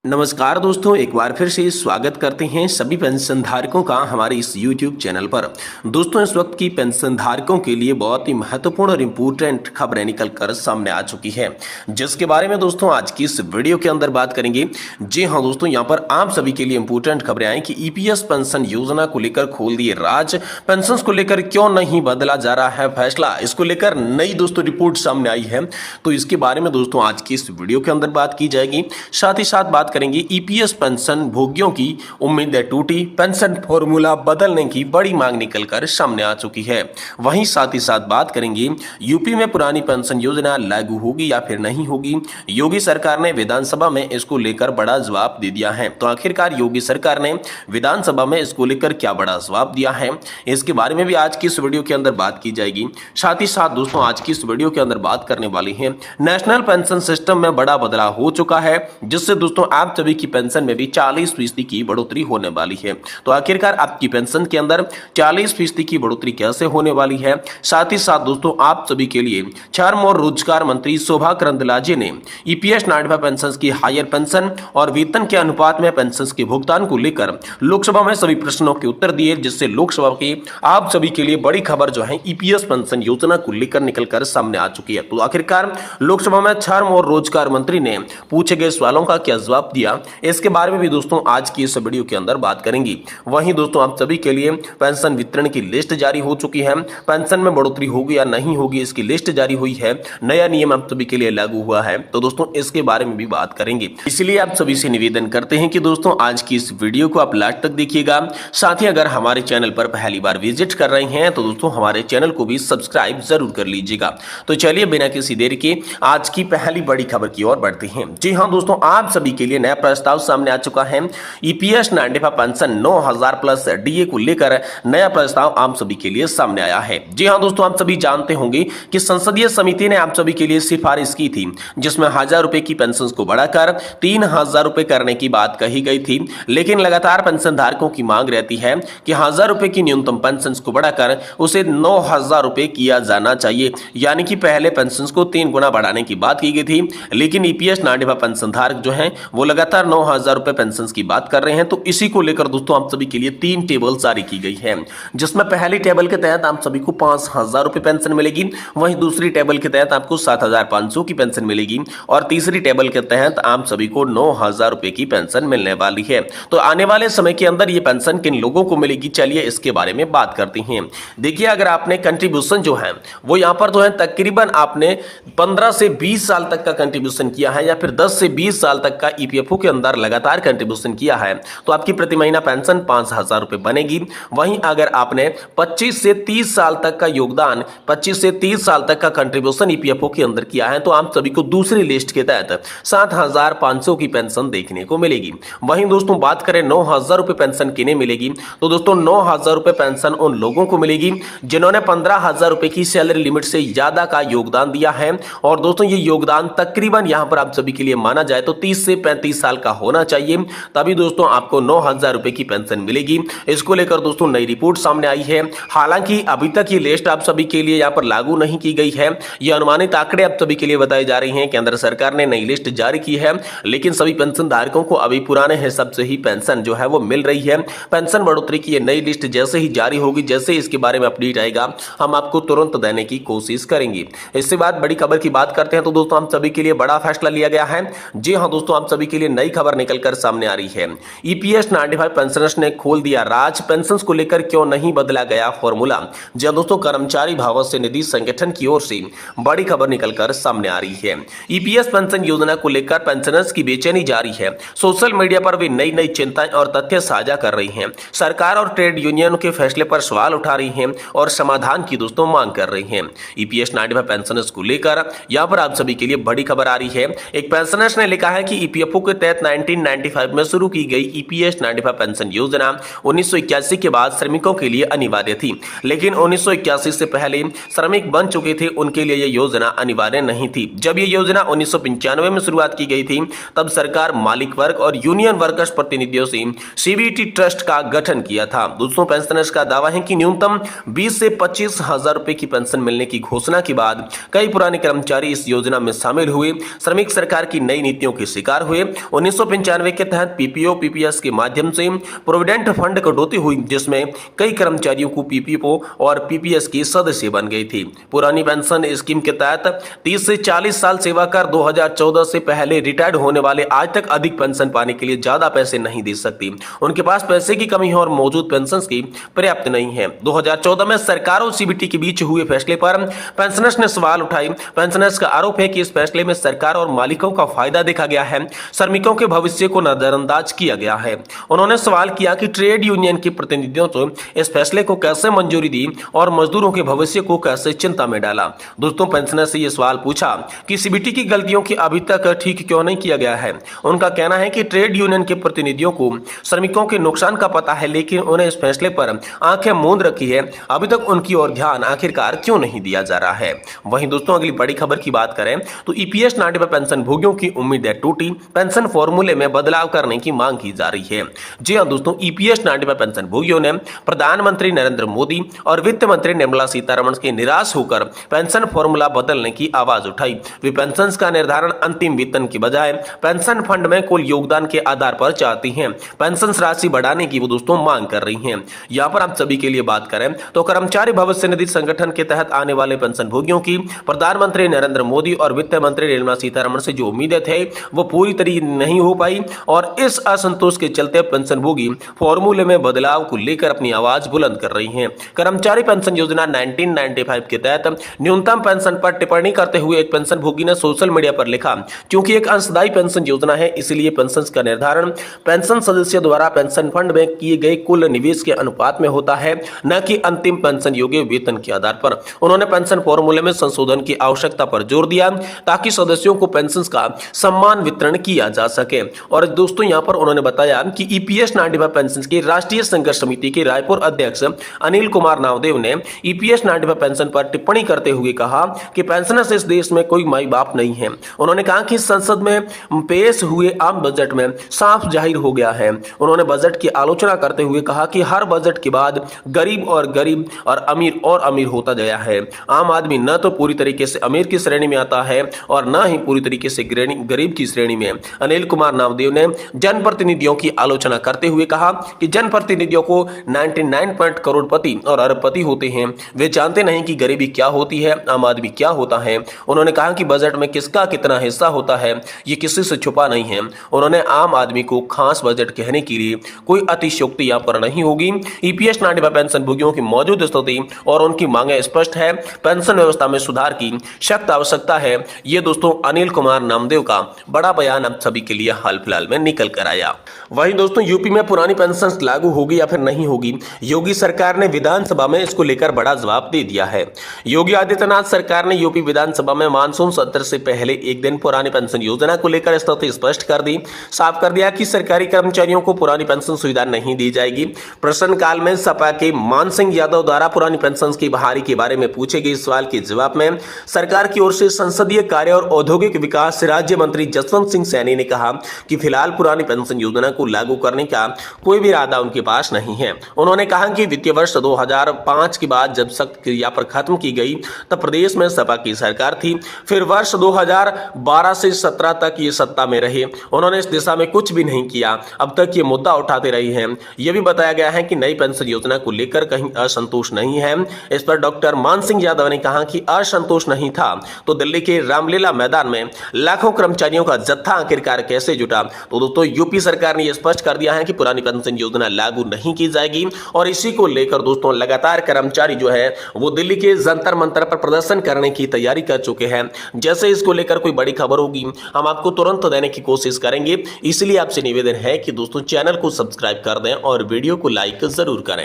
नमस्कार दोस्तों, एक बार फिर से स्वागत करते हैं सभी पेंशन धारकों का हमारे इस YouTube चैनल पर। दोस्तों, इस वक्त की पेंशन धारकों के लिए बहुत ही महत्वपूर्ण और इम्पोर्टेंट खबरें निकल कर सामने आ चुकी है, जिसके बारे में दोस्तों आज की इस वीडियो के अंदर बात करेंगे। जी हाँ दोस्तों, यहाँ पर आप सभी के लिए इम्पोर्टेंट खबरें आई कि EPS पेंशन योजना को लेकर खोल दिए राज। पेंशन को लेकर क्यों नहीं बदला जा रहा है फैसला, इसको लेकर नई दोस्तों रिपोर्ट सामने आई है, तो इसके बारे में दोस्तों आज की इस वीडियो के अंदर बात की जाएगी। साथ ही साथ बात करेंगे EPS पेंशन भोगियों की उम्मीदें टूटी, पेंशन फॉर्मूला बदलने की बड़ी मांग निकलकर सामने आ चुकी है। वहीं साथ ही साथ बात करेंगे यूपी में पुरानी पेंशन योजना लागू होगी या फिर नहीं होगी। योगी सरकार ने विधानसभा में इसको लेकर बड़ा जवाब दे दिया है, तो आखिरकार योगी सरकार ने विधानसभा में इसको लेकर क्या बड़ा जवाब दिया है, इसके बारे में भी आज की इस वीडियो के अंदर बात की जाएगी। साथ ही साथ दोस्तों आज की इस वीडियो के अंदर बात करने वाली है नेशनल पेंशन सिस्टम में बड़ा बदलाव हो चुका है, जिससे दोस्तों आप सभी की पेंशन में भी 40% की बढ़ोतरी होने वाली है। तो आखिरकार आपकी पेंशन के अंदर 40% की बढ़ोतरी कैसे होने वाली है। साथ ही साथ दोस्तों आप सभी के लिए श्रम और रोजगार मंत्री शोभा करंदलाजे ने EPS 95 पेंशन की हायर पेंशन और वेतन के अनुपात में पेंशन के भुगतान को लेकर लोकसभा में सभी प्रश्नों के उत्तर दिए, जिससे लोकसभा की आप सभी के लिए बड़ी खबर जो है EPS पेंशन योजना को लेकर निकलकर सामने आ चुकी है। तो आखिरकार लोकसभा में श्रम और रोजगार मंत्री ने पूछे गए सवालों का क्या जवाब दिया, इसके बारे में भी दोस्तों आज की इस वीडियो के अंदर बात करेंगे। वहीं दोस्तों आप सभी के लिए पेंशन वितरण की लिस्ट जारी हो चुकी है, पेंशन में बढ़ोतरी होगी या नहीं होगी इसकी लिस्ट जारी हुई है, नया नियम आप सभी के लिए लागू हुआ है, तो दोस्तों इसके बारे में भी बात करेंगे। इसलिए आप सभी से निवेदन करते हैं कि दोस्तों आज की इस वीडियो को आप लास्ट तक देखिएगा। साथ ही अगर हमारे चैनल पर पहली बार विजिट कर रहे हैं तो दोस्तों हमारे चैनल को भी सब्सक्राइब जरूर कर लीजिएगा। तो चलिए बिना किसी देरी के आज की पहली बड़ी खबर की ओर बढ़ते हैं। जी हाँ दोस्तों, आप सभी के लिए नया प्रस्ताव सामने आ चुका है। EPS 95 पेंशन 9000 प्लस DA को लेकर नया प्रस्ताव आप सभी के लिए सामने आया है। जी हाँ दोस्तों, आप सभी जानते होंगे कि संसदीय समिति ने आप सभी के लिए सिफारिश की थी, जिसमें 1000 रुपए की पेंशन को बढ़ाकर 3000 रुपए करने की बात कही गई थी। लेकिन लगातार पेंशन धारकों की मांग रहती है कि 1000 रुपए की न्यूनतम पेंशन को बढ़ाकर उसे 9000 रुपए किया जाना चाहिए, यानी कि पहले पेंशन को 3 गुना बढ़ाने की बात की गई थी। लेकिन EPS 95 पेंशन धारक जो है वो लगातार 9000 रुपए पेंशन की बात कर रहे हैं। तो इसी को लेकर दोस्तों आप सभी के लिए 3 टेबल जारी की गई है, जिसमें पहली टेबल के तहत आप सभी को 5000 रुपए पेंशन मिलेगी, वहीं दूसरी टेबल के तहत आपको 7500 की पेंशन मिलेगी और तीसरी टेबल के तहत आप सभी को 9000 रुपए की पेंशन मिलने वाली है। तो आने वाले समय के अंदर ये पेंशन किन लोगों को मिलेगी, चलिए इसके बारे में बात करते हैं। देखिए, अगर आपने कंट्रीब्यूशन जो है वो यहाँ पर जो है तकरीबन आपने 15 से 20 साल तक का कंट्रीब्यूशन किया है या फिर 10 से 20 साल तक का EPFO के अंदर लगातार कंट्रीब्यूशन किया है, तो आपकी प्रति महीना पेंशन 5000 रुपए बनेगी। वहीं अगर आपने 25 से 30 साल तक का योगदान, 25 से 30 साल तक का कंट्रीब्यूशन EPFO के अंदर किया है, तो आप सभी को दूसरी लिस्ट के तहत 7500 की पेंशन देखने को मिलेगी। वहीं दोस्तों बात करें 9000 रुपए पेंशन किन्हें मिलेगी, तो दोस्तों 9000 रुपए पेंशन उन लोगों को मिलेगी जिन्होंने 15000 रुपए की सैलरी लिमिट से ज्यादा का योगदान दिया है। और दोस्तों ये योगदान तकरीबन यहां पर आप सभी के लिए माना जाए तो 30 से 35 साल का होना चाहिए, तभी दोस्तों आपको 9000 रुपए की पेंशन मिलेगी। इसको लेकर दोस्तों नई रिपोर्ट सामने आई है। हालांकि अभी तक ये लिस्ट आप सभी के लिए यहां पर लागू नहीं की गई है, ये अनुमानित आंकड़े आप सभी के लिए बताए जा रहे हैं। केंद्र सरकार ने नई लिस्ट जारी की है, लेकिन सभी पेंशन धारकों को अभी पुराने हिसाब से ही पेंशन जो है वो मिल रही है। पेंशन बढ़ोतरी की ये नई लिस्ट जैसे ही जारी होगी, जैसे इसके बारे में अपडेट आएगा, हम आपको तुरंत देने की कोशिश करेंगे। इसके बाद बड़ी खबर की बात करते हैं, तो दोस्तों हम सभी के लिए बड़ा फैसला लिया गया है। जी हाँ दोस्तों, आप सभी के लिए नई खबर निकलकर सामने आ रही है। EPS 95 पेंशनर्स ने खोल दिया राज, पेंशन को लेकर क्यों नहीं बदला गया फॉर्मूला। जी दोस्तों, कर्मचारी भविष्य निधि संगठन की ओर से बड़ी खबर निकलकर सामने आ रही है। EPS पेंशन योजना को लेकर पेंशनर्स की बेचैनी जारी है। सोशल मीडिया पर भी नई नई चिंताएं और तथ्य साझा कर रही हैं। सरकार और ट्रेड यूनियन के फैसले पर सवाल उठा रही हैं और समाधान की दोस्तों मांग कर रही हैं। EPS 95 पेंशनर्स को लेकर यहाँ पर आप सभी के लिए बड़ी खबर आ रही है। एक पेंशनर्स ने लिखा है कि EPFO के तहत 1995 में शुरू की गई EPS 95 पेंशन योजना 1981 के बाद श्रमिकों के लिए अनिवार्य थी, लेकिन 1981 से पहले श्रमिक बन चुके थे उनके लिए यह योजना अनिवार्य नहीं थी। जब यह योजना 1995 में शुरुआत की गई थी, तब सरकार मालिक वर्ग और यूनियन वर्कर्स प्रतिनिधियों से CBT ट्रस्ट का गठन किया था। दोस्तों पेंशनर्स का दावा है कि न्यूनतम 20 से 25 हजार रुपए की पेंशन मिलने की घोषणा के बाद कई पुराने कर्मचारी इस योजना में शामिल हुए। श्रमिक सरकार की नई नीतियों के शिकार हुए 1995 के तहत पीपीओ पीपीएस के माध्यम से प्रोविडेंट फंड कटौती हुई, जिसमें कई कर्मचारियों को पीपीओ और पीपीएस के सदस्य बन गए थे। पुरानी पेंशन स्कीम के तहत 30 से 40 साल सेवा कर 2014 से पहले रिटायर्ड होने वाले आज तक अधिक पेंशन पाने के लिए ज्यादा पैसे नहीं दे सकती। उनके पास पैसे की कमी है और मौजूद पेंशन की पर्याप्त नहीं है। 2014 में सरकार और सीबीटी के बीच हुए फैसले पर पेंशनर्स ने सवाल उठाए। पेंशनर्स का आरोप है कि इस फैसले में सरकार और मालिकों का फायदा देखा गया है, श्रमिकों के भविष्य को नजरअंदाज किया गया है। उन्होंने सवाल किया कि ट्रेड यूनियन के प्रतिनिधियों ने इस फैसले को कैसे मंजूरी दी और मजदूरों के भविष्य को कैसे चिंता में डाला। दोस्तों, पेंशनर से यह सवाल पूछा कि सीबीटी की गलतियों की अभी तक ठीक क्यों नहीं किया गया है। उनका कहना है कि ट्रेड यूनियन के प्रतिनिधियों को श्रमिकों के नुकसान का पता है, लेकिन उन्हें इस फैसले पर आंखें मूंद रखी है। अभी तक उनकी ओर ध्यान आखिरकार क्यों नहीं दिया जा रहा है। वहीं दोस्तों, अगली बड़ी खबर की बात करें तो ईपीएस 90 पर पेंशन भोगियों की उम्मीदें टूटी, पेंशन फॉर्मूले में बदलाव करने की मांग की जा रही है। जी हां दोस्तों, ईपीएस 90 पर पेंशन भोगियों ने प्रधानमंत्री नरेंद्र मोदी और वित्त मंत्री निर्मला सीतारमण के निराश होकर पेंशन फॉर्मूला बदलने की आवाज उठाई। वे पेंशन का निर्धारण अंतिम वेतन की बजाय पेंशन फंड में कुल योगदान के आधार पर चाहती हैं। पेंशन राशि बढ़ाने की वो दोस्तों मांग कर रही हैं। यहाँ पर आप सभी के लिए बात करें तो कर्मचारी भविष्य निधि संगठन के तहत आने वाले पेंशन भोगियों की प्रधानमंत्री नरेंद्र मोदी और वित्त मंत्री निर्मला सीतारमण से जो उम्मीदें थे वो पूरी तरीके नहीं हो पाई और इस असंतोष के चलते पेंशन भोगी फॉर्मूले में बदलाव को लेकर अपनी आवाज बुलंद कर रही हैं। कर्मचारी पेंशन योजना 1995 के तहत न्यूनतम पेंशन पर टिप्पणी करते हुए एक पेंशन भोगी ने सोशल मीडिया पर लिखा, क्योंकि एक अंशदायी पेंशन योजना है इसलिए पेंशन का निर्धारण पेंशन सदस्य द्वारा पेंशन फंड में किए गए कुल निवेश के अनुपात में होता है, न कि अंतिम पेंशन योग्य वेतन के आधार पर। उन्होंने पेंशन फॉर्मूले में संशोधन की आवश्यकता पर जोर दिया ताकि सदस्यों को पेंशन का समान वितरण किया जा सके। और दोस्तों, यहां पर उन्होंने बताया कि ईपीएस 90 पेंशन की राष्ट्रीय संघर्ष समिति के रायपुर अध्यक्ष अनिल कुमार नामदेव ने ईपीएस 90 पेंशन पर टिप्पणी करते हुए कहा कि पेंशनर्स इस देश में कोई माई बाप नहीं है। उन्होंने कहा कि संसद में पेश हुए आम बजट में साफ जाहिर हो गया है। उन्होंने बजट की आलोचना करते हुए कहा कि हर बजट के बाद गरीब और अमीर होता गया है। आम आदमी न तो पूरी तरीके से अमीर की श्रेणी में आता है और न ही पूरी तरीके से गरीब की श्रेणी में। अनिल कुमार नामदेव ने जनप्रतिनिधियों की आलोचना करते हुए कहा कि जनप्रतिनिधियों को 99 करोड़पति और अरबपति होते हैं, वे जानते नहीं कि गरीबी क्या होती है, आम आदमी क्या होता है। उन्होंने कहा कि बजट में किसका कितना हिस्सा होता है ये किसी से छुपा नहीं है। उन्होंने आम आदमी को खास बजट कहने के लिए कोई अतिशयोक्ति यहाँ पर नहीं होगी। ईपीएस 90 पेंशन भोगियों की मौजूद स्थिति और उनकी मांगे स्पष्ट है। पेंशन व्यवस्था में सुधार की सख्त आवश्यकता है। ये दोस्तों अनिल कुमार नामदेव का बड़ा बयान अब सभी के लिए हाल फिलहाल में निकल कर आया। वहीं दोस्तों, यूपी में पुरानी पेंशन लागू होगी या फिर नहीं होगी, योगी सरकार ने विधानसभा में इसको लेकर बड़ा जवाब दे दिया है। योगी आदित्यनाथ सरकार ने यूपी विधानसभा में मानसून सत्र से पहले एक दिन पुरानी पेंशन योजना को लेकर स्थिति स्पष्ट कर दी। साफ कर दिया कि सरकारी कर्मचारियों को पुरानी पेंशन सुविधा नहीं दी जाएगी। प्रश्नकाल में सपा के मान सिंह यादव द्वारा पुरानी पेंशन की बहाली के बारे में पूछे गए सवाल के जवाब में सरकार की ओर से संसदीय कार्य और औद्योगिक विकास राज्य मंत्री जसवंत सिंह सैनी ने कहा कि फिलहाल पुरानी पेंशन योजना को लागू करने का कोई भी इरादा उनके पास नहीं है। उन्होंने कहा कि वित्तीय वर्ष 2005 के बाद जब सख्त क्रिया पर खत्म की गई तब प्रदेश में सपा की सरकार थी। फिर वर्ष 2012 से 17 तक ये सत्ता में रहे। उन्होंने इस दिशा में कुछ भी नहीं किया। अब तक ये मुद्दा उठाते रहे हैं। यह भी बताया गया है कि नई पेंशन योजना को लेकर कहीं असंतोष नहीं है। इस पर डॉक्टर मान सिंह यादव ने कहा कि असंतोष नहीं था तो दिल्ली के रामलीला मैदान में लाखों कर्मचारियों का जत्था आखिरकार कैसे जुटा। तो दोस्तों, यूपी सरकार ने यह स्पष्ट कर दिया है कि पुरानी पेंशन योजना लागू नहीं की जाएगी और इसी को लेकर दोस्तों लगातार कर्मचारी जो है वो दिल्ली के जंतर मंतर पर प्रदर्शन करने की तैयारी कर चुके हैं। जैसे इसको लेकर कोई बड़ी खबर होगी हम आपको तुरंत देने की कोशिश करेंगे। इसलिए आपसे निवेदन है कि दोस्तों चैनल को सब्सक्राइब कर दें और वीडियो को लाइक जरूर करें।